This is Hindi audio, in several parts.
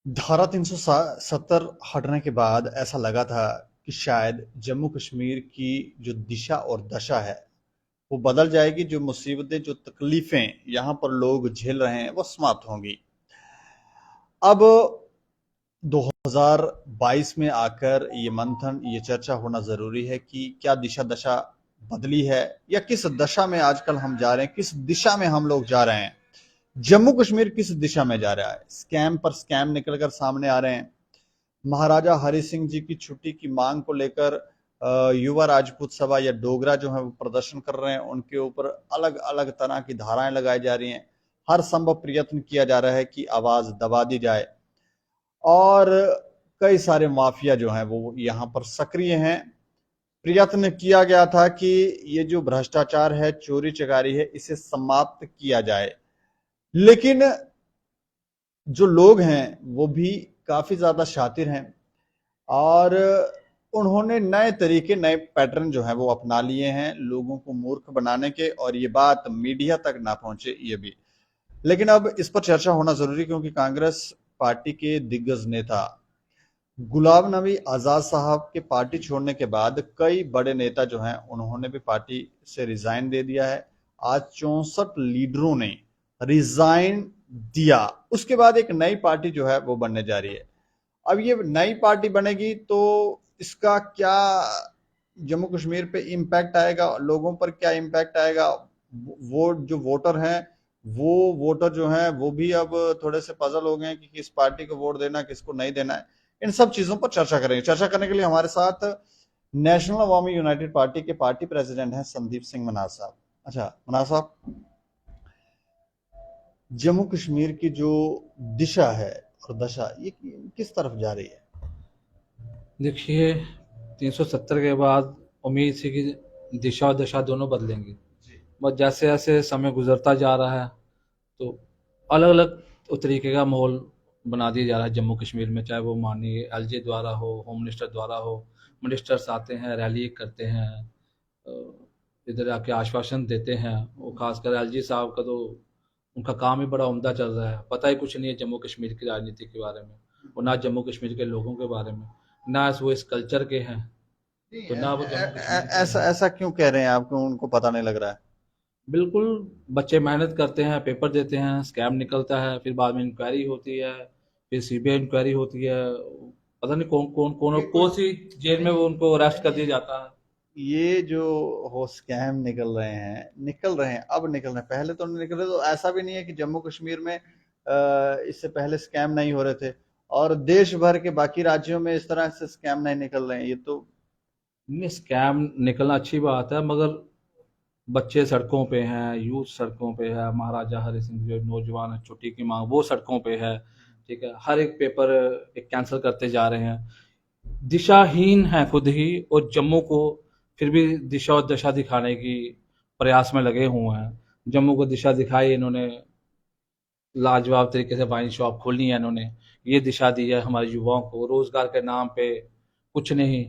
धारा 370 हटने के बाद ऐसा लगा था कि शायद जम्मू कश्मीर की जो दिशा और दशा है वो बदल जाएगी। जो मुसीबतें, जो तकलीफें यहाँ पर लोग झेल रहे हैं वो समाप्त होंगी। अब 2022 में आकर ये मंथन, ये चर्चा होना जरूरी है कि क्या दिशा दशा बदली है या किस दशा में आजकल हम जा रहे हैं, किस दिशा में हम लोग जा रहे हैं। जम्मू कश्मीर किस दिशा में जा रहा है। स्कैम पर स्कैम निकलकर सामने आ रहे हैं। महाराजा हरि सिंह जी की छुट्टी की मांग को लेकर युवा राजपूत सभा या डोगरा जो है वो प्रदर्शन कर रहे हैं। उनके ऊपर अलग अलग तरह की धाराएं लगाई जा रही हैं। हर संभव प्रयत्न किया जा रहा है कि आवाज दबा दी जाए। और कई सारे माफिया जो हैं वो यहाँ पर सक्रिय हैं। प्रयत्न किया गया था कि ये जो भ्रष्टाचार है, चोरी चकारी है, इसे समाप्त किया जाए। लेकिन जो लोग हैं वो भी काफी ज्यादा शातिर हैं और उन्होंने नए तरीके, नए पैटर्न जो है वो अपना लिए हैं लोगों को मूर्ख बनाने के, और ये बात मीडिया तक ना पहुंचे ये भी। लेकिन अब इस पर चर्चा होना जरूरी, क्योंकि कांग्रेस पार्टी के दिग्गज नेता गुलाम नबी आजाद साहब के पार्टी छोड़ने के बाद कई बड़े नेता जो हैं उन्होंने भी पार्टी से रिजाइन दे दिया है। आज 64 लीडरों ने रिजाइन दिया। उसके बाद एक नई पार्टी जो है वो बनने जा रही है। अब ये नई पार्टी बनेगी तो इसका क्या जम्मू कश्मीर पे इम्पैक्ट आएगा, लोगों पर क्या इम्पैक्ट आएगा। वो जो वोटर हैं, वो वोटर जो हैं वो भी अब थोड़े से पजल हो गए हैं कि किस पार्टी को वोट देना, किसको नहीं देना है। इन सब चीजों पर चर्चा करेंगे। चर्चा करने के लिए हमारे साथ नेशनल अवामी यूनाइटेड पार्टी के पार्टी प्रेसिडेंट हैं संदीप सिंह मनाज साहब। अच्छा मनाज साहब, जम्मू कश्मीर की जो दिशा है और दशा ये किस तरफ जा रही है। देखिए, 370 के बाद उम्मीद थी कि दिशा और दशा दोनों बदलेंगी। बस जैसे जैसे समय गुजरता जा रहा है तो अलग अलग तरीके का माहौल बना दिया जा रहा है जम्मू कश्मीर में, चाहे वो माननीय एलजी द्वारा हो, होम मिनिस्टर द्वारा हो। मिनिस्टर्स आते हैं, रैली करते हैं, अ, इधर आके आश्वासन देते हैं। वो खासकर एलजी साहब का तो उनका काम ही बड़ा उम्दा चल रहा है। पता ही कुछ नहीं है जम्मू कश्मीर की राजनीति के बारे में, और ना जम्मू कश्मीर के लोगों के बारे में, ना वो इस कल्चर के हैं, तो ना वो जम्मू कश्मीर के ऐसा हैं। ऐसा क्यों कह रहे हैं आप, क्यों उनको पता नहीं लग रहा है। बिल्कुल, बच्चे मेहनत करते हैं, पेपर देते हैं, स्कैम निकलता है, फिर बाद में इंक्वायरी होती है, फिर सीबीआई इंक्वायरी होती है। पता नहीं कौन कौन कौन कौन सी जेल में वो उनको अरेस्ट कर दिया जाता है। ये जो हो स्कैम निकल रहे हैं, अब निकल रहे हैं, पहले तो नहीं निकल रहे। तो ऐसा भी नहीं है कि जम्मू कश्मीर में इससे पहले स्कैम नहीं हो रहे थे और देश भर के बाकी राज्यों में इस तरह से स्कैम नहीं निकल रहे हैं। ये तो नहीं, स्कैम निकलना अच्छी बात है, मगर बच्चे सड़कों पे हैं, यूथ सड़कों पे है, महाराजा हरि सिंह जो नौजवान है, छुट्टी की मांग, वो सड़कों पे है। ठीक है, हर एक पेपर एक कैंसिल करते जा रहे हैं। दिशाहीन है खुद ही, और जम्मू को फिर भी दिशा और दशा दिखाने की प्रयास में लगे हुए हैं। जम्मू को दिशा दिखाई इन्होंने, लाजवाब तरीके से वाइन शॉप खोलनी है इन्होंने। ये दिशा दी है हमारे युवाओं को, रोजगार के नाम पे कुछ नहीं,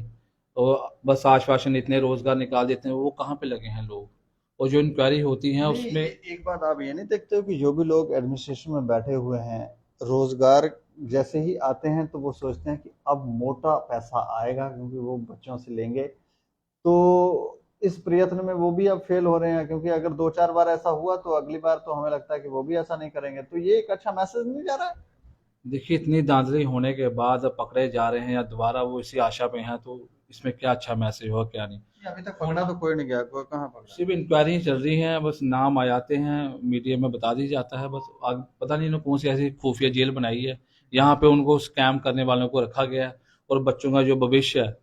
और बस आश्वासन, इतने रोजगार निकाल देते हैं, वो कहाँ पे लगे हैं लोग। और जो इंक्वायरी होती है नहीं, उसमें, एक बात आप ये नहीं देखते हो कि जो भी लोग एडमिनिस्ट्रेशन में बैठे हुए हैं, रोजगार जैसे ही आते हैं तो वो सोचते हैं कि अब मोटा पैसा आएगा क्योंकि वो बच्चों से लेंगे। तो इस प्रयत्न में वो भी अब फेल हो रहे हैं, क्योंकि अगर दो चार बार ऐसा हुआ तो अगली बार तो हमें लगता है कि वो भी ऐसा नहीं करेंगे। तो ये एक अच्छा मैसेज नहीं जा रहा है। देखिए, इतनी धांधली होने के बाद पकड़े जा रहे हैं या दोबारा वो इसी आशा पे हैं, तो इसमें क्या अच्छा मैसेज हो, क्या नहीं। ये अभी तक पकड़ा तो कोई नहीं गया, कोई कहाँ पकड़ा। सिर्फ इंक्वायरी चल रही हैं, बस नाम आ जाते हैं, मीडिया में बता दी जाता है बस। आगे पता नहीं इन्होंने कौन सी ऐसी खुफिया जेल बनाई है, यहाँ पे उनको स्कैम करने वालों को रखा गया है। और बच्चों का जो भविष्य है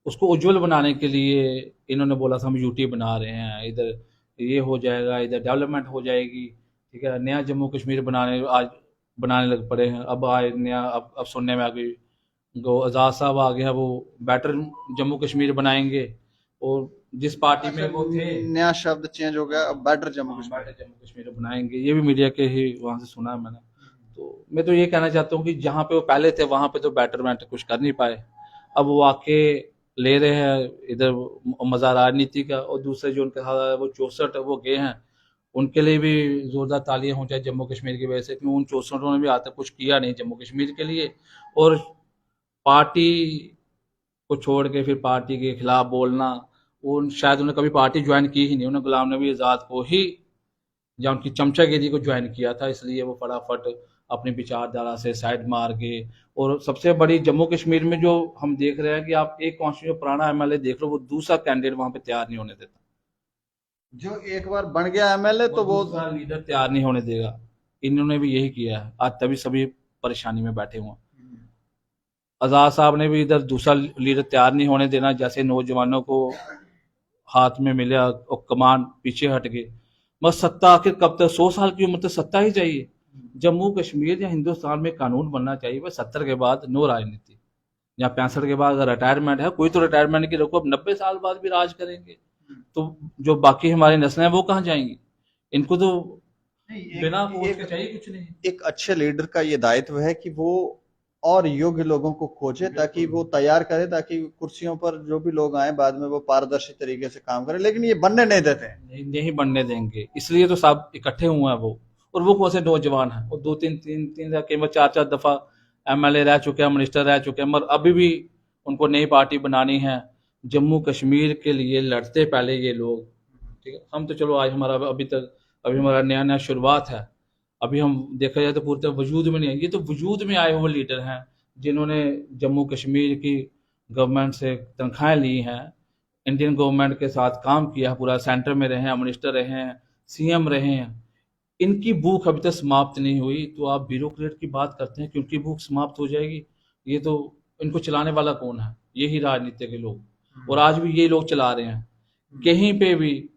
उसको उज्जवल बनाने के लिए इन्होंने बोला था हम यूटी बना रहे हैं, इधर ये हो जाएगा, इधर डेवलपमेंट हो जाएगी। ठीक है, नया जम्मू कश्मीर बनाने लग पड़े हैं। अब आए नया, अब सुनने में आ गई, जो आज़ाद साहब आ गए हैं, वो बेटर जम्मू कश्मीर बनाएंगे। और जिस पार्टी में अच्छा, वो थे, नया शब्द चेंज हो गया, अब बेटर जम्मू हाँ, कश्मीर। बेटर जम्मू कश्मीर बनाएंगे, ये भी मीडिया के ही वहां से सुना है मैंने। तो मैं तो ये कहना चाहता हूँ कि जहाँ पे वो पहले थे वहां पे तो बेटरमेंट कुछ कर नहीं पाए। अब वो आके ले रहे हैं इधर मजा राजनीति का, और दूसरे जो उनके साथ वो 64 वो गए हैं, उनके लिए भी जोरदार तालियां हों चाहे जम्मू कश्मीर की वजह से, क्योंकि उन चौसठों ने भी आज तक कुछ किया नहीं जम्मू कश्मीर के लिए। और पार्टी को छोड़ के फिर पार्टी के खिलाफ बोलना, वो शायद उन्होंने कभी पार्टी ज्वाइन की ही नहीं, उन्होंने गुलाम नबी आज़ाद को ही या उनकी चमचागिरी को ज्वाइन किया था, इसलिए वो फटाफट अपनी विचारधारा से साइड मार के। और सबसे बड़ी जम्मू कश्मीर में जो हम देख रहे हैं कि आप एक कॉन्स्टिट्यूशन पुराना एमएलए देख लो, वो दूसरा कैंडिडेट वहां पे तैयार नहीं होने देता। जो एक बार बन गया एमएलए तो वो दूसरा लीडर तैयार नहीं होने देगा। इन्होंने भी यही किया है, आज तभी सभी परेशानी में बैठे हुए हैं। आजाद साहब ने भी इधर दूसरा लीडर तैयार नहीं होने देना, जैसे नौजवानों को हाथ में मिला और कमान पीछे हट गए। बस सत्ता आखिर कब तक, 100 साल की उम्र तक सत्ता ही चाहिए। जम्मू कश्मीर या हिंदुस्तान में कानून बनना चाहिए, बस 70 के बाद नो राजनीति, या 65 के बाद अगर रिटायरमेंट है, कोई तो रिटायरमेंट की रखो, अब 90 साल बाद भी राज करेंगे तो जो बाकी हमारी नस्लें हैं वो कहाँ जाएंगी? इनको तो बिना वोट के चाहिए कुछ नहीं। एक अच्छे लीडर का ये दायित्व है कि वो और योग्य लोगों को खोजे, ताकि वो तैयार करे, ताकि कुर्सियों पर जो भी लोग आए बाद में वो पारदर्शी तरीके से काम करें। लेकिन ये बनने नहीं देते हैं। नहीं बनने देंगे, इसलिए तो सब इकट्ठे हुए हैं वो। और वो कौन से नौजवान हैं, वो दो तीन तीन तीन केवल 4 4 दफा एमएलए रह चुके हैं, मिनिस्टर रह चुके हैं, मगर अभी भी उनको नई पार्टी बनानी है। जम्मू कश्मीर के लिए लड़ते पहले ये लोग, ठीक है। हम तो चलो आज हमारा अभी हमारा नया नया शुरुआत है, अभी हम देखा जाए तो पूरी तरह वजूद में नहीं है। ये तो वजूद में आए हुए लीडर हैं जिन्होंने जम्मू कश्मीर की गवर्नमेंट से तनख्वाहें ली हैं, इंडियन गवर्नमेंट के साथ काम किया, पूरा सेंटर में रहे हैं, मिनिस्टर रहे हैं, सीएम रहे हैं। इनकी भूख अभी तक समाप्त नहीं हुई, तो आप ब्यूरोक्रेट की बात करते हैं कि उनकी भूख समाप्त हो जाएगी। ये तो, इनको चलाने वाला कौन है? यही राजनीति के लोग, और आज भी ये लोग चला रहे हैं। कहीं पे भी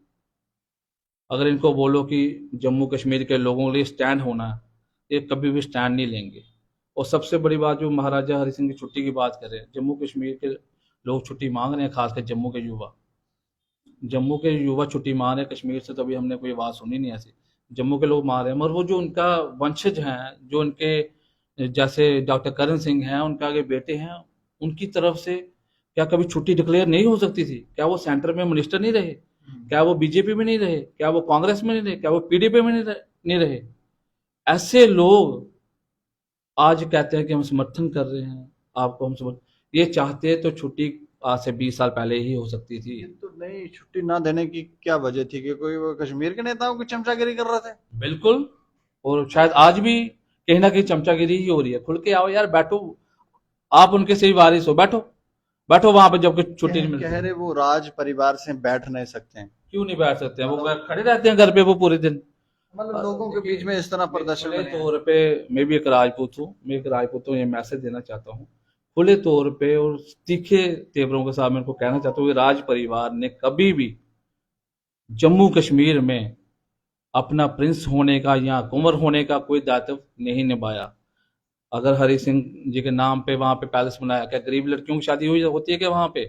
अगर इनको बोलो कि जम्मू कश्मीर के लोगों के लिए स्टैंड होना है, ये कभी भी स्टैंड नहीं लेंगे। और सबसे बड़ी बात, जो महाराजा हरि सिंह की छुट्टी की बात कर रहे हैं, जम्मू कश्मीर के लोग छुट्टी मांग रहे हैं, खासकर जम्मू के युवा छुट्टी मांग रहे हैं। कश्मीर से तो अभी हमने कोई बात सुनी नहीं ऐसी। जम्मू के लोग मांग रहे हैं, मगर वो जो उनका वंशज हैं, जो उनके जैसे डॉक्टर करण सिंह हैं, उनके आगे बेटे हैं, उनकी तरफ से क्या कभी छुट्टी डिक्लेयर नहीं हो सकती थी? क्या वो सेंटर में मिनिस्टर नहीं रहे? क्या वो बीजेपी में नहीं रहे? क्या वो कांग्रेस में नहीं रहे? क्या वो पीडीपी में नहीं रहे? ऐसे लोग आज कहते हैं कि हम समर्थन कर रहे हैं आपको, हम समर्थन, ये चाहते तो छुट्टी आज से 20 साल पहले ही हो सकती थी। ये तो नहीं, छुट्टी ना देने की क्या वजह थी? कि कोई वो कश्मीर के नेताओं की चमचागिरी कर रहे थे? बिल्कुल। और शायद आज भी कहीं ना कहीं चमचागिरी ही हो रही है। खुल के आओ यार, बैठो, आप उनके सही वारिस हो, बैठो बैठो वहां पे जब छुट्टी नहीं कह मिलती। रहे वो राज परिवार से बैठ नहीं सकते हैं। क्यों नहीं बैठ सकते हैं? वो खड़े रहते हैं घर पे वो पूरे दिन। मतलब लोगों के बीच में इस तरह प्रदर्शन खुले में नहीं है। तौर पे, मैं भी एक राजपूत हूँ, मैं एक राजपूत हूँ, ये मैसेज देना चाहता हूँ खुले तौर पे और तीखे तेवरों के साथ। मैं उनको कहना चाहता हूँ कि राज परिवार ने कभी भी जम्मू कश्मीर में अपना प्रिंस होने का या कुंवर होने का कोई दायित्व नहीं निभाया। अगर हरि सिंह जी के नाम पे वहां पे पैलेस बनाया, क्या गरीब लड़कियों की शादी हुई होती है क्या वहां पे?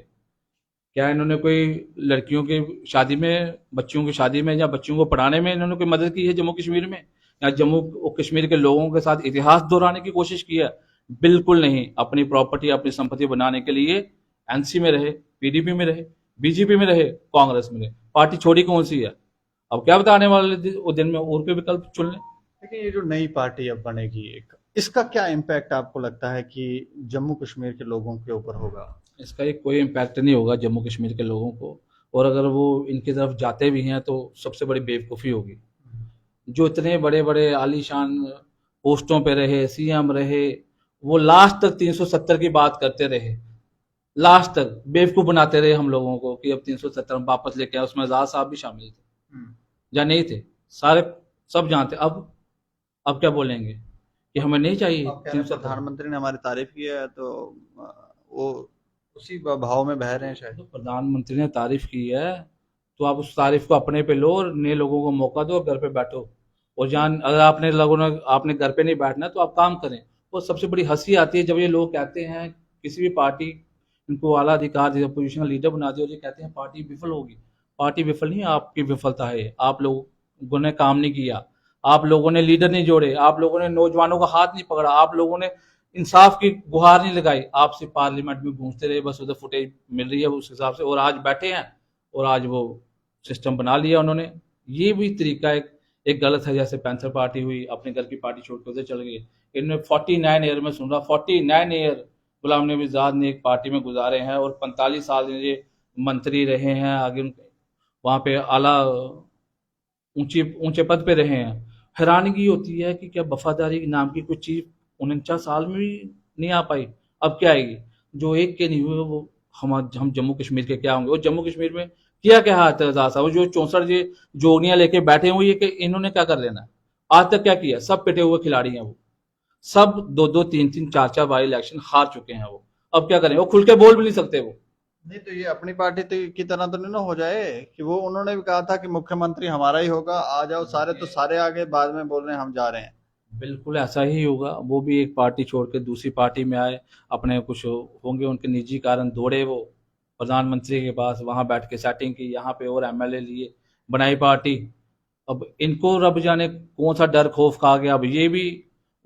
क्या इन्होंने कोई लड़कियों की शादी में, बच्चियों की शादी में या बच्चियों को पढ़ाने में इन्होंने कोई मदद की है जम्मू कश्मीर में? या जम्मू कश्मीर के लोगों के साथ इतिहास दोहराने की कोशिश की है? बिल्कुल नहीं। अपनी प्रॉपर्टी, अपनी संपत्ति बनाने के लिए एनसी में रहे, पीडीपी में रहे, बीजेपी में रहे, कांग्रेस में रहे, पार्टी छोड़ी कौन सी है? अब क्या बताने वाले दिन में और कोई विकल्प चुन लें। लेकिन ये जो नई पार्टी अब बनेगी, एक इसका क्या इम्पैक्ट आपको लगता है कि जम्मू कश्मीर के लोगों के ऊपर होगा? इसका एक कोई इम्पैक्ट नहीं होगा जम्मू कश्मीर के लोगों को। और अगर वो इनकी तरफ जाते भी हैं तो सबसे बड़ी बेवकूफ़ी होगी। जो इतने बड़े बड़े आलीशान पोस्टों पे रहे, सीएम रहे, वो लास्ट तक 370 की बात करते रहे, लास्ट तक बेवकूफ़ बनाते रहे हम लोगों को कि अब 370 हम वापस लेके आए। उसमें आजाद साहब भी शामिल थे या नहीं थे? सारे सब जानते। अब क्या बोलेंगे कि हमें नहीं चाहिए आप कह रहे हैं 370? प्रधानमंत्री ने हमारी तारीफ की है तो वो उसी भाव में बह रहे हैं शायद। तो प्रधानमंत्री ने तारीफ की है तो आप उस तारीफ को अपने पे लो और नए लोगों को मौका दो, घर पे बैठो। और जान, अगर आपने लोगों ने आपने घर पे नहीं बैठना तो आप काम करें। और सबसे बड़ी हंसी आती है जब ये लोग कहते हैं किसी भी पार्टी, इनको आला अधिकार दे, अपोजिशन का लीडर बना दिया और ये कहते हैं पार्टी विफल होगी। पार्टी विफल नहीं है, आपकी विफलता है। आप लोगों ने काम नहीं किया, आप लोगों ने लीडर नहीं जोड़े, आप लोगों ने नौजवानों का हाथ नहीं पकड़ा, आप लोगों ने इंसाफ की गुहार नहीं लगाई। आप सिर्फ पार्लियामेंट में घूमते रहे, बस उधर फुटेज मिल रही है उस हिसाब से, और आज बैठे हैं और आज वो सिस्टम बना लिया उन्होंने। ये भी तरीका है एक गलत है, जैसे पैंथर पार्टी हुई, अपने घर की पार्टी छोड़ के उधर चल गई। इनमें 49 ईयर में सुन रहा, 49 ईयर गुलाम नबी आजाद ने एक पार्टी में गुजारे हैं, और 45 साल ये मंत्री रहे हैं, आगे वहां पे आला ऊंचे ऊंचे पद पे रहे हैं। हैरानगी होती है कि क्या वफादारी नाम की कोई चीज 49 साल में भी नहीं आ पाई। अब क्या आएगी? जो एक के नहीं हुए वो हम जम्मू कश्मीर के क्या होंगे? और जम्मू कश्मीर में किया क्या है एतजाज साहब? वो जो 64 ये जोगनियां लेके बैठे हुए, ये कि इन्होंने क्या कर लेना है? आज तक क्या किया? सब पिटे हुए खिलाड़ी हैं वो, सब दो दो तीन तीन चार चार बार इलेक्शन हार चुके हैं वो। अब क्या करें? वो खुल के बोल भी नहीं सकते वो। नहीं तो ये अपनी पार्टी की तरह तो नहीं ना हो जाए कि वो उन्होंने भी कहा था कि मुख्यमंत्री हमारा ही होगा, आ जाओ सारे, तो सारे आगे बाद में बोल रहे हैं हम जा रहे हैं। बिल्कुल ऐसा ही होगा, वो भी एक पार्टी छोड़ के दूसरी पार्टी में आए, अपने कुछ होंगे उनके निजी कारण, दौड़े वो प्रधानमंत्री के पास, वहां बैठ के सेटिंग की, यहाँ पे और एमएलए लिए, बनाई पार्टी। अब इनको रब जाने कौन सा डर खौफ खा गया, अब ये भी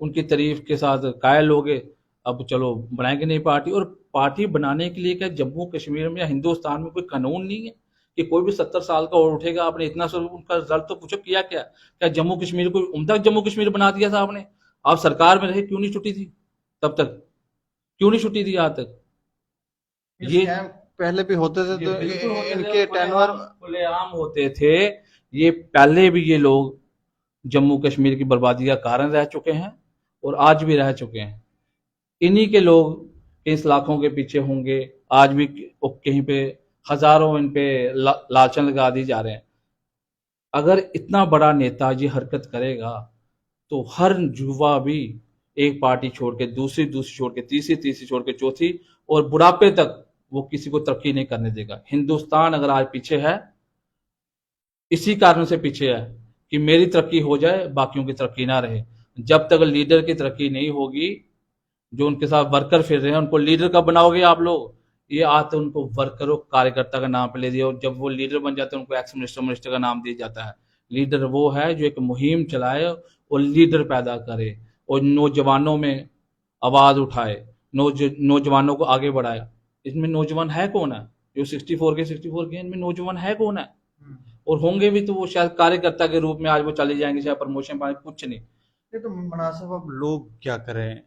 उनकी तारीफ के साथ कायल हो गए। अब चलो बनाएंगे नई पार्टी, और पार्टी बनाने के लिए क्या जम्मू कश्मीर में या हिंदुस्तान में कोई कानून नहीं है कि कोई भी 70 साल का और उठेगा? आपने इतना सर उनका रिजल्ट तो पूछो किया क्या? क्या जम्मू कश्मीर को उम्दा जम्मू कश्मीर बना दिया था आपने? आप सरकार में रहे, क्यों नहीं छुट्टी थी तब तक? क्यों नहीं छुट्टी थी आज तक? ये ये स्कैम पहले भी होते थे ये तो बिल्कुल होते थे, इनके टेनवर। खुलेआम होते थे। ये पहले भी ये लोग जम्मू कश्मीर की बर्बादी का कारण रह चुके हैं, और आज भी रह चुके हैं। इन्हीं के लोग कई लाखों के पीछे होंगे आज भी, कहीं पे हजारों इन पे लालचन लगा दी जा रहे हैं। अगर इतना बड़ा नेता ये हरकत करेगा तो हर युवा भी एक पार्टी छोड़ के दूसरी, दूसरी छोड़ के तीसरी, तीसरी छोड़ के चौथी, और बुढ़ापे तक वो किसी को तरक्की नहीं करने देगा। हिंदुस्तान अगर आज पीछे है, इसी कारण से पीछे है कि मेरी तरक्की हो जाए, बाकियों की तरक्की ना रहे। जब तक लीडर की तरक्की नहीं होगी, जो उनके साथ वर्कर फिर रहे हैं उनको लीडर कब बनाओगे आप लोग? ये आते उनको वर्करों कार्यकर्ता का नाम पे ले दिया, और जब वो लीडर बन जाते हैं उनको एक्स मिनिस्टर मिनिस्टर का नाम दिया जाता है। लीडर वो है जो एक मुहिम चलाए और लीडर पैदा करे, और नौजवानों में आवाज उठाए, नौजवानों को आगे बढ़ाए। इसमें नौजवान है कौन है? जो 64 के इनमें नौजवान है कौन है? और होंगे भी तो वो शायद कार्यकर्ता के रूप में आज वो चले जाएंगे, शायद प्रमोशन पाए, कुछ नहीं। ये तो मुनासिब, अब लोग क्या करें?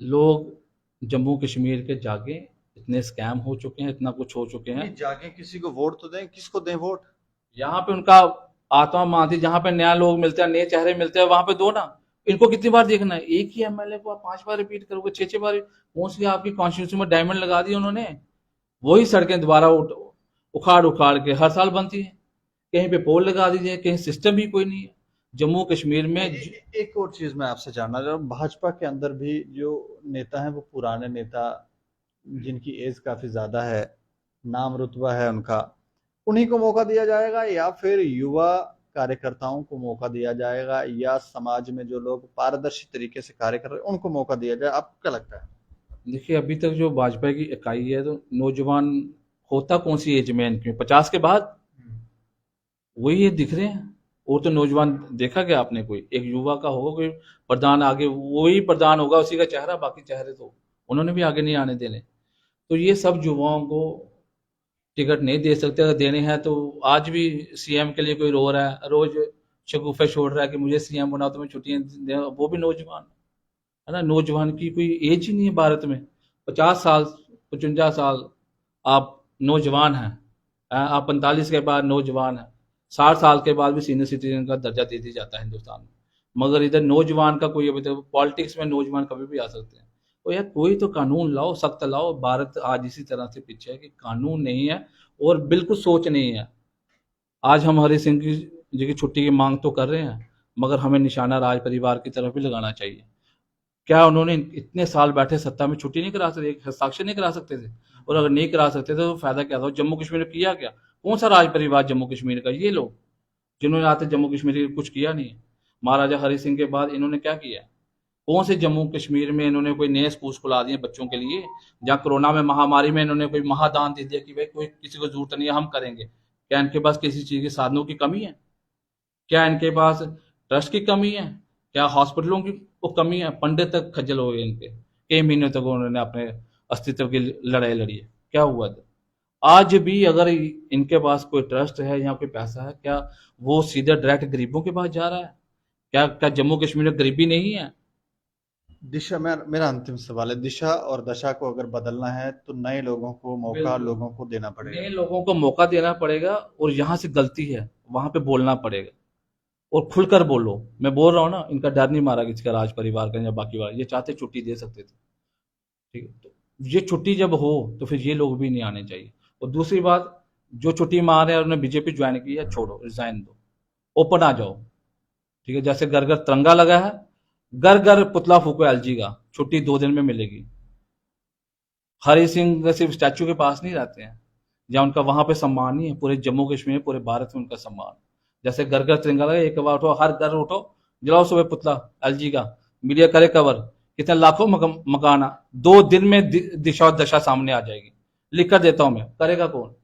लोग जम्मू कश्मीर के जागे, इतने स्कैम हो चुके हैं, इतना कुछ हो चुके हैं। नहीं जाके किसी को वोट तो दें, किसको दें वोट? यहाँ पे उनका आत्मा मानती, जहाँ पे नया लोग मिलते हैं, नए चेहरे मिलते हैं, वहां पे दो ना। इनको कितनी बार देखना है? एक ही एमएलए को आप 5 बार रिपीट करोगे, 6 6 बार? कौन सी आपकी कॉन्स्टिट्यूशन में डायमंड लगा दी उन्होंने? वही सड़कें दोबारा उखाड़ उखाड़ के हर साल बनती है। कहीं पे पोल लगा दीजिए, कहीं सिस्टम भी कोई नहीं है जम्मू कश्मीर में। एक और चीज मैं आपसे जानना चाह रहा हूँ, भाजपा के अंदर भी जो नेता हैं वो पुराने नेता, जिनकी एज काफी ज्यादा है, नाम रुतबा है उनका, उन्हीं को मौका दिया जाएगा, या फिर युवा कार्यकर्ताओं को मौका दिया जाएगा, या समाज में जो लोग पारदर्शी तरीके से कार्य कर रहे हैं उनको मौका दिया जाए? आपको क्या लगता है? देखिए, अभी तक जो भाजपा की इकाई है, तो नौजवान होता कौन सी एज में है इनकी? 50 के बाद वही ये दिख रहे हैं। और तो नौजवान देखा क्या आपने? कोई एक युवा का होगा कोई प्रधान आगे, वही प्रधान होगा, उसी का चेहरा, बाकी चेहरे तो उन्होंने भी आगे नहीं आने देने। तो ये सब युवाओं को टिकट नहीं दे सकते। अगर देने हैं तो आज भी सीएम के लिए कोई रो रहा है, रोज शगुफे छोड़ रहा है कि मुझे सीएम बनाओ तो मैं छुट्टियां वो भी नौजवान है ना। नौजवान की कोई एज ही नहीं है भारत में। 50 साल, 55 साल आप नौजवान हैं। आप 45 के बाद नौजवान हैं। 60 साल के बाद भी सीनियर सिटीजन का दर्जा दे दिया जाता है हिंदुस्तान में। मगर इधर नौजवान का कोई, अभी तक पॉलिटिक्स में नौजवान कभी भी आ सकते हैं। तो यार कोई तो कानून लाओ, सख्त लाओ। भारत आज इसी तरह से पीछे है कि कानून नहीं है और बिल्कुल सोच नहीं है। आज हम हरि सिंह जी की छुट्टी की मांग तो कर रहे हैं, मगर हमें निशाना राज परिवार की तरफ भी लगाना चाहिए। क्या उन्होंने इतने साल बैठे सत्ता में छुट्टी नहीं करा सकते, एक हस्ताक्षर नहीं करा सकते थे? और अगर नहीं करा सकते थे तो फायदा क्या था? जम्मू कश्मीर में किया क्या? कौन सा राज परिवार जम्मू कश्मीर का? ये लोग जिन्होंने आते जम्मू कश्मीर के कुछ किया नहीं है। महाराजा हरि सिंह के बाद इन्होंने क्या किया? कौन से जम्मू कश्मीर में इन्होंने कोई नए स्कूल खुला दिए बच्चों के लिए? जहाँ कोरोना में महामारी में इन्होंने कोई महादान दे दिया कि भाई कोई किसी को जरूरत नहीं है, हम करेंगे? क्या इनके पास किसी चीज के साधनों की कमी है? क्या इनके पास ट्रस्ट की कमी है? क्या हॉस्पिटलों की वो कमी है? पंडित तक खज्जल हो गए इनके। कई महीनों तक उन्होंने अपने अस्तित्व की लड़ाई लड़ी है, क्या हुआ था? आज भी अगर इनके पास कोई ट्रस्ट है या कोई पैसा है, क्या वो सीधे डायरेक्ट गरीबों के पास जा रहा है? क्या क्या जम्मू कश्मीर में गरीबी नहीं है? दिशा मेरा अंतिम सवाल है, दिशा और दशा को अगर बदलना है तो नए लोगों को मौका बिल्कुल, लोगों को देना पड़ेगा। नए लोगों को मौका देना पड़ेगा और यहाँ से गलती है वहां पे बोलना पड़ेगा और खुलकर बोलो। मैं बोल रहा हूँ ना, इनका डर नहीं मारा किसी का, राज परिवार का या बाकी वाला, ये चाहते छुट्टी दे सकते थे। ठीक है, तो ये छुट्टी जब हो तो फिर ये लोग भी नहीं आने चाहिए। और दूसरी बात, जो छुट्टी मार रहे हैं और उन्होंने बीजेपी ज्वाइन की है, छोड़ो, रिजाइन दो, ओपन आ जाओ। ठीक है, जैसे घर घर तिरंगा लगा है, घर घर पुतला फूको एलजी का, छुट्टी 2 दिन में मिलेगी। हरि सिंह सिर्फ स्टैचू के पास नहीं रहते हैं, या उनका वहां पे सम्मान नहीं है, पूरे जम्मू कश्मीर में, पूरे भारत में उनका सम्मान। जैसे घर घर तिरंगा लगा, एक बार उठो, हर घर उठो, जलाओ सुबह पुतला एलजी का, मीडिया करे कवर, कितने लाखों मकाना, 2 दिन में दिशा और दशा सामने आ जाएगी। लिख कर देता हूं मैं, करेगा कौन?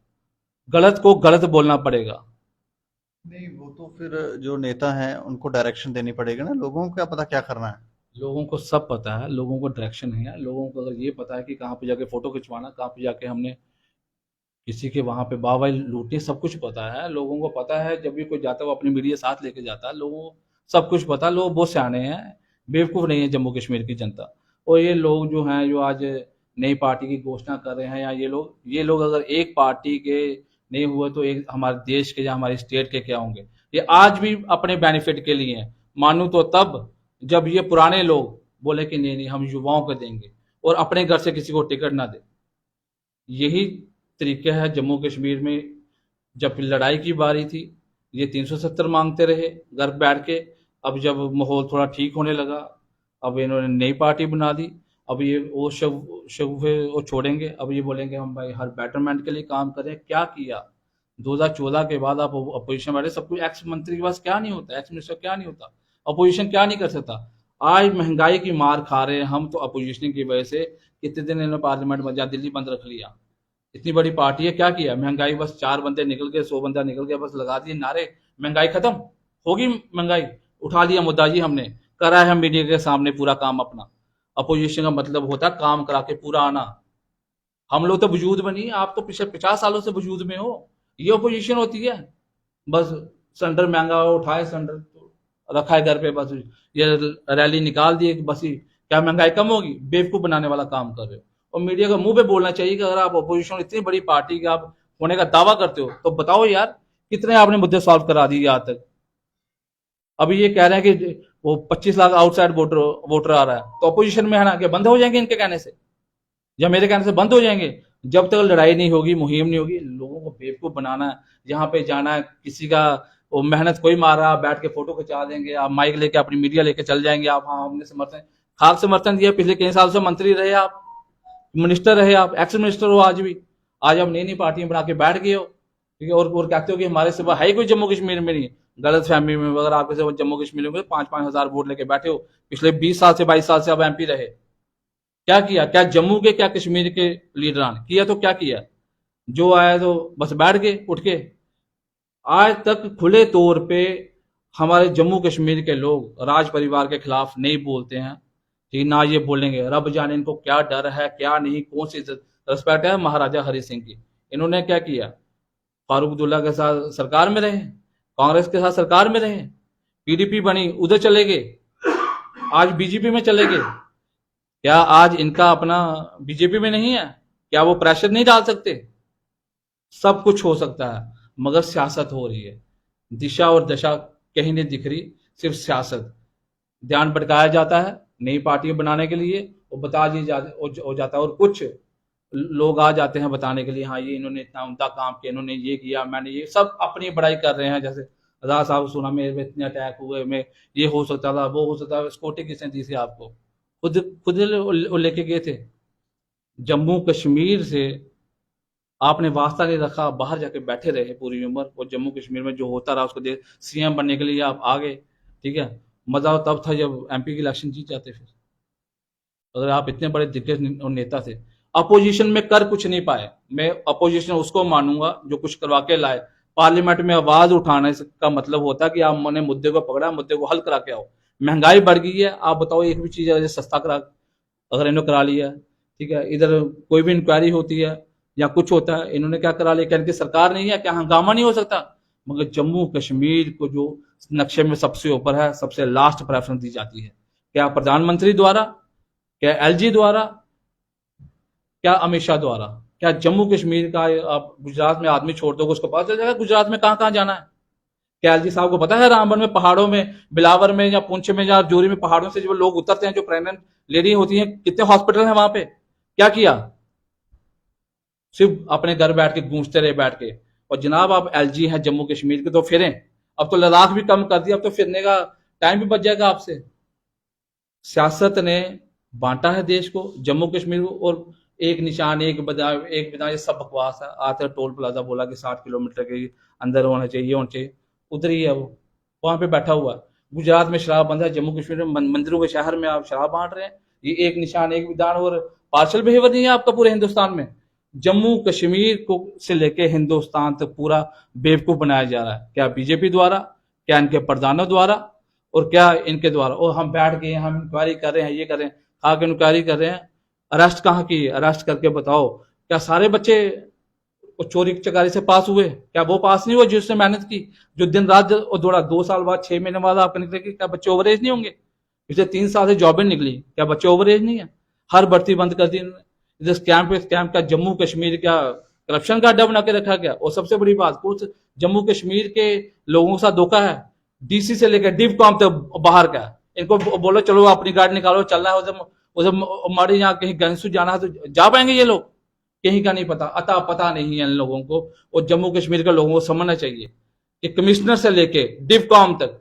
गलत को गलत बोलना पड़ेगा। नहीं, वो तो फिर जो नेता हैं उनको डायरेक्शन देनी पड़ेगी ना, लोगों को क्या पता क्या करना है। लोगों को सब पता है, लोगों को डायरेक्शन है, लोगों को अगर ये पता है कि कहाँ पे जाके फोटो खिंचवाना, कहाँ पे जाके हमने किसी के वहां पे वाहवाही लूटनी, सब कुछ पता है लोगों को। पता है जब भी कोई जाता है वो अपनी मीडिया साथ लेके जाता है, लोगों को सब कुछ पता है। लोग बहुत सियाने हैं, बेवकूफ़ नहीं है जम्मू कश्मीर की जनता। और ये लोग जो हैं, जो आज नई पार्टी की घोषणा कर रहे हैं, या ये लोग अगर एक पार्टी के नहीं हुए तो एक हमारे देश के या हमारी स्टेट के क्या होंगे? ये आज भी अपने बेनिफिट के लिए हैं। मानूं तो तब जब ये पुराने लोग बोले कि नहीं नहीं, हम युवाओं को देंगे, और अपने घर से किसी को टिकट ना दे। यही तरीका है जम्मू कश्मीर में। जब लड़ाई की बारी थी, ये 370 मांगते रहे घर बैठ के। अब जब माहौल थोड़ा ठीक होने लगा, अब इन्होंने नई पार्टी बना दी। अब ये वो शगुफे वो छोड़ेंगे, अब ये बोलेंगे हम भाई हर बेटरमेंट के लिए काम करें। क्या किया 2014 के बाद? आप अपोजिशन बैठे, सब कुछ एक्स मंत्री के पास क्या नहीं होता, एक्स मिनिस्टर क्या नहीं होता, अपोजिशन क्या नहीं कर सकता? आज महंगाई की मार खा रहे हैं हम तो अपोजिशन की वजह से। कितने दिन इन्होंने पार्लियामेंट में जा दिल्ली बंद रख लिया। इतनी बड़ी पार्टी है, क्या किया? महंगाई बस 4 बंदे निकल गए, 100 बंदा निकल गया, बस लगा दिए नारे, महंगाई खत्म होगी। महंगाई उठा लिया मुद्दा जी हमने, करा है हम मीडिया के सामने पूरा काम अपना। अपोजिशन का मतलब होता है काम करा के पूरा आना। हम लोग तो वजूद में नहीं, आप तो पिछले 50 सालों से वजूद में हो। ये अपोजिशन होती है। बस सिलेंडर महंगा हो, उठाए सिलेंडर रखा है घर पे, बस ये रैली निकाल दी, बस ही क्या महंगाई कम होगी? बेवकूफ बनाने वाला काम कर रहे हो। और मीडिया को मुंह पे बोलना चाहिए कि अगर आप अपोजिशन इतनी बड़ी पार्टी के आप होने का दावा करते हो तो बताओ यार, कितने आपने मुद्दे सॉल्व करा दिए आज तक। अभी ये कह रहे हैं कि वो 25 लाख आउटसाइड वोटर वोटर आ रहा है, तो अपोजिशन में है ना, कि बंद हो जाएंगे इनके कहने से, या मेरे कहने से बंद हो जाएंगे? जब तक लड़ाई नहीं होगी, मुहिम नहीं होगी, लोगों को बेवकूफ बनाना है। यहाँ पे जाना है, किसी का वो मेहनत कोई मार रहा, बैठ के फोटो खिंचा देंगे, आप माइक लेके अपनी मीडिया लेके चल जाएंगे, आप हाँ हमने समर्थन, खाक समर्थन दिया। पिछले कई साल से मंत्री रहे आप, मिनिस्टर रहे आप, एक्स मिनिस्टर हो आज भी। आज आप नई नई पार्टियां बना के बैठ गए हो, ठीक है, और कहते हो कि हमारे सिवा है ही कोई जम्मू कश्मीर में नहीं। गलत फहमी में, अगर आपके सिवा जम्मू कश्मीर में 5-5 हजार वोट लेके बैठे हो, पिछले 20 साल से 22 साल से आप एमपी रहे, क्या किया? क्या जम्मू के क्या कश्मीर के लीडरान किया? तो क्या किया? जो आया तो बस बैठ गए उठ के। आज तक खुले तौर पे हमारे जम्मू कश्मीर के लोग राज परिवार के खिलाफ नहीं बोलते हैं, ठीक, ना ये बोलेंगे। रब जाने इनको क्या डर है, क्या नहीं, कौन सी रिस्पेक्ट है महाराजा हरि सिंह की। इन्होंने क्या किया? फारूक अब्दुल्ला के साथ सरकार में रहे, कांग्रेस के साथ सरकार में रहे, पीडीपी बनी उधर चले गए, आज बीजेपी में चले गए। क्या आज इनका अपना बीजेपी में नहीं है? क्या वो प्रेशर नहीं डाल सकते? सब कुछ हो सकता है, मगर सियासत हो रही है। दिशा और दशा कहीं नहीं दिख रही, सिर्फ सियासत। ध्यान भटकाया जाता है नई पार्टियां बनाने के लिए, वो बता दिए हो जाता है। और कुछ लोग आ जाते हैं बताने के लिए, हाँ ये इन्होंने इतना उमदा काम किया, इन्होंने ये किया, मैंने ये, सब अपनी बड़ाई कर रहे हैं। जैसे आजाद साहब सुना मेरे में इतने अटैक हुए, में ये हो सकता था, वो हो सकता था, सिक्योरिटी किसने दी थी आपको? खुद खुद लेके गए थे। जम्मू कश्मीर से आपने वास्ता नहीं रखा, बाहर जाके बैठे रहे पूरी उम्र, और जम्मू कश्मीर में जो होता रहा उसको देख, सीएम बनने के लिए आप आ गए, ठीक है। मजा तब था जब एमपी की इलेक्शन जीत जाते। फिर अगर आप इतने बड़े दिग्गज नेता थे, अपोजिशन में कर कुछ नहीं पाए। मैं अपोजिशन उसको मानूंगा जो कुछ करवा के लाए। पार्लियामेंट में आवाज उठाने का मतलब होता है कि आपने मुद्दे को पकड़ा, मुद्दे को हल करा के आओ। महंगाई बढ़ गई है, आप बताओ एक भी चीज सस्ता करा, अगर इन्होंने करा लिया, ठीक है। इधर कोई भी इंक्वायरी होती है या कुछ होता है, इन्होंने क्या करा लिया, क्या इनकी सरकार नहीं है, क्या हंगामा नहीं हो सकता? मगर जम्मू कश्मीर को जो नक्शे में सबसे ऊपर है, सबसे लास्ट प्रेफरेंस दी जाती है। क्या प्रधानमंत्री द्वारा, क्या एलजी द्वारा, क्या अमित शाह द्वारा? क्या जम्मू कश्मीर का आप गुजरात में आदमी छोड़ दोगे, उसको पता चल जाएगा गुजरात में कहाँ कहाँ जाना है? क्या एलजी साहब को पता है रामबन में, पहाड़ों में, बिलावर में या पुंछ में या जोरी में, पहाड़ों से जो लोग उतरते हैं, जो प्रेग्नेंट लेडी होती हैं, कितने हॉस्पिटल हैं वहां पे? क्या किया? सिर्फ अपने घर बैठ के गूंजते रहे बैठ के। और जनाब आप एलजी हैं जम्मू कश्मीर के, तो फिरें। अब तो लद्दाख भी कम कर दिया, अब तो फिरने का टाइम भी बच जाएगा आपसे। सियासत ने बांटा है देश को, जम्मू कश्मीर को, और एक निशान, एक बिना, ये सब बकवास है। आते टोल प्लाजा बोला कि 60 किलोमीटर के अंदर होना चाहिए, ये होना चाहिए, उधर ही है वो, वहां पे बैठा हुआ है। गुजरात में शराब बंद है, जम्मू कश्मीर में मंदिरों के शहर में आप शराब बांट रहे हैं। ये एक निशान एक विधान और पार्शल बिहेवियर नहीं है आपका पूरे हिंदुस्तान में। जम्मू कश्मीर को से लेके हिंदुस्तान तक पूरा बेवकूफ बनाया जा रहा है। क्या बीजेपी द्वारा, क्या इनके प्रधानों द्वारा, और क्या इनके द्वारा? और हम बैठ गए, हम इंक्वायरी कर रहे हैं, ये कर रहे हैं, आगे इंक्वायरी कर रहे हैं। अरेस्ट कहाँ की है? अरेस्ट करके बताओ, क्या सारे बच्चे चोरी चकारी से पास हुए? क्या वो पास नहीं हुए जिसने मेहनत की, जो दिन रात और दौड़ा? 2 साल बाद, 6 महीने बाद आपको निकले कि क्या बच्चे ओवर एज नहीं होंगे? पिछले 3 साल से जॉबें निकली, क्या बच्चे ओवर एज नहीं है? हर भर्ती बंद कर दी इन्होंने। स्कैम पे स्कैम का, जम्मू कश्मीर क्या करप्शन का अड्डा बना के रखा गया। और सबसे बड़ी बात, कुछ जम्मू कश्मीर के लोगों के साथ धोखा है। डीसी से लेकर डिव कॉम तक बाहर का है। इनको बोलो चलो अपनी गाड़ी निकालो, चलना है उधर उधर हमारे यहाँ कहीं गंसू जाना है तो जा पाएंगे ये लोग? कहीं का नहीं पता, अता पता नहीं है इन लोगों को। और जम्मू कश्मीर के लोगों को समझना चाहिए कि कमिश्नर से लेके डिवकॉम तक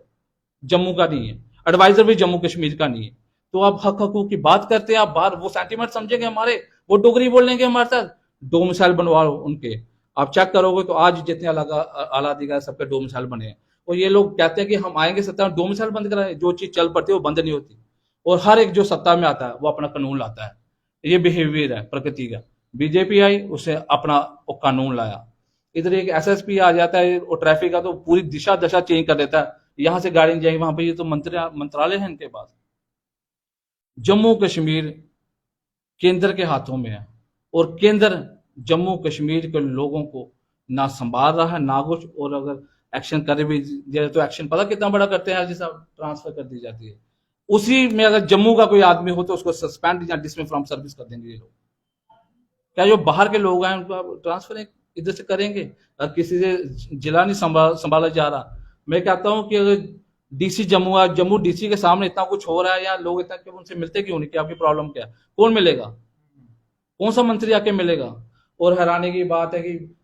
जम्मू का नहीं है, एडवाइजर भी जम्मू कश्मीर का नहीं है। तो आप हक हकूक की बात करते हैं, आप बाहर वो सेंटीमेंट समझेंगे हमारे, वो डोगरी बोल लेंगे हमारे साथ। डोमिसाइल बनवाओ उनके, आप चेक करोगे तो आज जितने आला अधिकारी सबके डोमिसाइल बने हैं। और ये लोग कहते हैं कि हम आएंगे सत्ता में डोमिसाइल बंद कराएं, जो चीज चल पड़ती है वो बंद नहीं होती। और हर एक जो सत्ता में आता है वो अपना कानून लाता है। ये बिहेवियर है प्रकृति का। बीजेपी आई, उसे अपना वो कानून लाया। इधर एक एसएसपी आ जाता है और ट्रैफिक का तो पूरी दिशा दशा चेंज कर देता है। यहां से गाड़ी नहीं जाएगी वहां पे, ये तो मंत्रालय है इनके पास। जम्मू कश्मीर केंद्र के हाथों में है, और केंद्र जम्मू कश्मीर के लोगों को ना संभाल रहा है ना कुछ। और अगर एक्शन करे भी दिया तो एक्शन पता कितना बड़ा करते हैं, जैसा ट्रांसफर कर दी जाती है। उसी में अगर जम्मू का कोई आदमी हो तो उसको सस्पेंड या डिसमिस फ्रॉम सर्विस कर देंगे ये लोग। क्या जो बाहर के लोग हैं उनको आप ट्रांसफर इधर से करेंगे? अगर किसी से जिला नहीं संभाला जा रहा, मैं कहता हूं कि अगर डीसी जम्मू है, जम्मू डीसी के सामने इतना कुछ हो रहा है, या लोग इतना क्यों उनसे मिलते क्यों नहीं कि आपकी प्रॉब्लम क्या है? कौन मिलेगा? कौन सा मंत्री आके मिलेगा? और हैरानी की बात है कि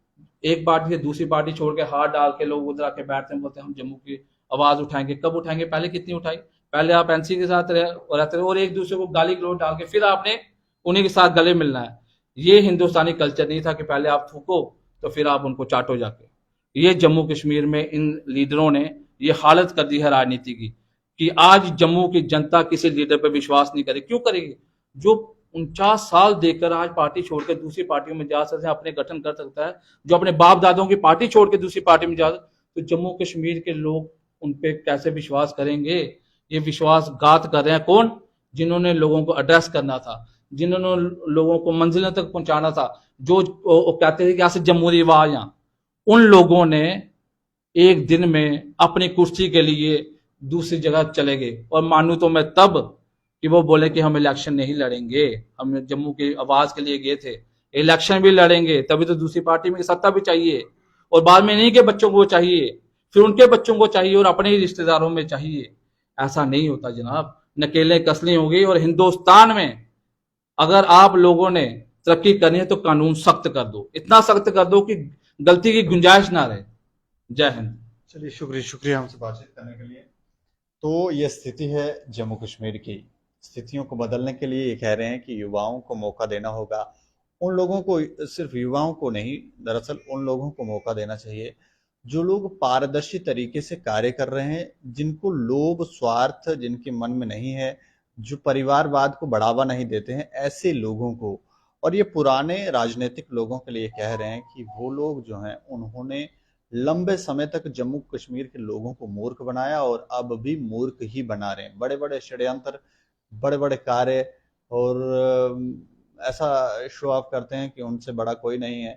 एक पार्टी से दूसरी पार्टी छोड़ के हाथ डाल के लोग उधर आके बैठते हैं, बोलते हैं हम जम्मू की आवाज उठाएंगे। कब उठाएंगे? पहले कितनी उठाई? पहले आप एनसी के साथ रहते रहे और एक दूसरे को गाली गलौज डाल के फिर आपने उन्हीं के साथ गले मिलना है। ये हिंदुस्तानी कल्चर नहीं था कि पहले आप थूको तो फिर आप उनको चाटो जाके। ये जम्मू कश्मीर में इन लीडरों ने ये हालत कर दी है राजनीति की, कि आज जम्मू की जनता किसी लीडर पर विश्वास नहीं करे। क्यों करेगी? जो 49 साल देकर आज पार्टी छोड़ के दूसरी पार्टियों में जा सकते हैं, अपने गठन कर सकता है, जो अपने बाप दादों की पार्टी छोड़ के दूसरी पार्टी में जा, तो जम्मू कश्मीर के लोग उन पे कैसे विश्वास करेंगे? ये विश्वासघात कर रहे हैं कौन? जिन्होंने लोगों को एड्रेस करना था, जिन्होंने लोगों को मंजिलों तक पहुंचाना था, जो कहते थे कि ऐसे जमहूरी आवाज, उन लोगों ने एक दिन में अपनी कुर्सी के लिए दूसरी जगह चले गए। और मानू तो मैं तब कि वो बोले कि हम इलेक्शन नहीं लड़ेंगे, हम जम्मू की आवाज के लिए गए थे, इलेक्शन भी लड़ेंगे तभी तो दूसरी पार्टी में सत्ता भी चाहिए। और बाद में नहीं के बच्चों को चाहिए, फिर उनके बच्चों को चाहिए और अपने ही रिश्तेदारों में चाहिए। ऐसा नहीं होता जनाब, नकेले कसली हो गई। और हिंदुस्तान में अगर आप लोगों ने तरक्की करनी है तो कानून सख्त कर दो, इतना सख्त कर दो कि गलती की गुंजाइश ना रहे। जय हिंद। चलिए, शुक्रिया शुक्रिया हमसे बातचीत करने के लिए। तो ये स्थिति है जम्मू कश्मीर की। स्थितियों को बदलने के लिए ये कह रहे हैं कि युवाओं को मौका देना होगा। उन लोगों को, सिर्फ युवाओं को नहीं, दरअसल उन लोगों को मौका देना चाहिए जो लोग पारदर्शी तरीके से कार्य कर रहे हैं, जिनको लोभ स्वार्थ जिनके मन में नहीं है, जो परिवारवाद को बढ़ावा नहीं देते हैं, ऐसे लोगों को। और ये पुराने राजनीतिक लोगों के लिए कह रहे हैं कि वो लोग जो हैं उन्होंने लंबे समय तक जम्मू कश्मीर के लोगों को मूर्ख बनाया और अब भी मूर्ख ही बना रहे हैं। बड़े बड़े षड्यंत्र, बड़े बड़े कार्य और ऐसा शो ऑफ करते हैं कि उनसे बड़ा कोई नहीं है।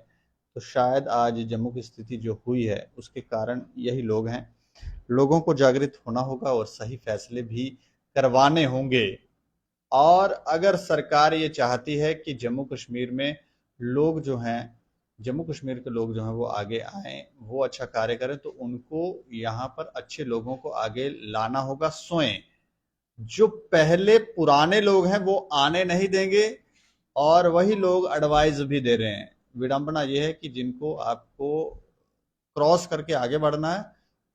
तो शायद आज जम्मू की स्थिति जो हुई है उसके कारण यही लोग हैं। लोगों को जागृत होना होगा और सही फैसले भी करवाने होंगे। और अगर सरकार ये चाहती है कि जम्मू कश्मीर में लोग जो हैं, जम्मू कश्मीर के लोग जो हैं वो आगे आएं, वो अच्छा कार्य करें, तो उनको यहाँ पर अच्छे लोगों को आगे लाना होगा स्वयं। जो पहले पुराने लोग हैं वो आने नहीं देंगे और वही लोग एडवाइस भी दे रहे हैं। विडंबना यह है कि जिनको आपको क्रॉस करके आगे बढ़ना है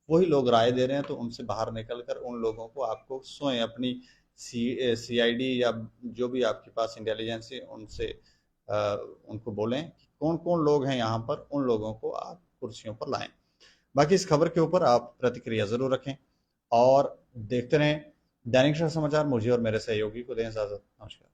वही लोग राय दे रहे हैं। तो उनसे बाहर निकलकर उन लोगों को आपको स्वयं अपनी सीआईडी या जो भी आपके पास इंटेलिजेंस है उनसे उनको बोलें कि कौन कौन लोग हैं यहाँ पर, उन लोगों को आप कुर्सियों पर लाएं। बाकी इस खबर के ऊपर आप प्रतिक्रिया जरूर रखें और देखते रहें दैनिक सवेरा समाचार। मुझे और मेरे सहयोगी को दें इजाजत। नमस्कार।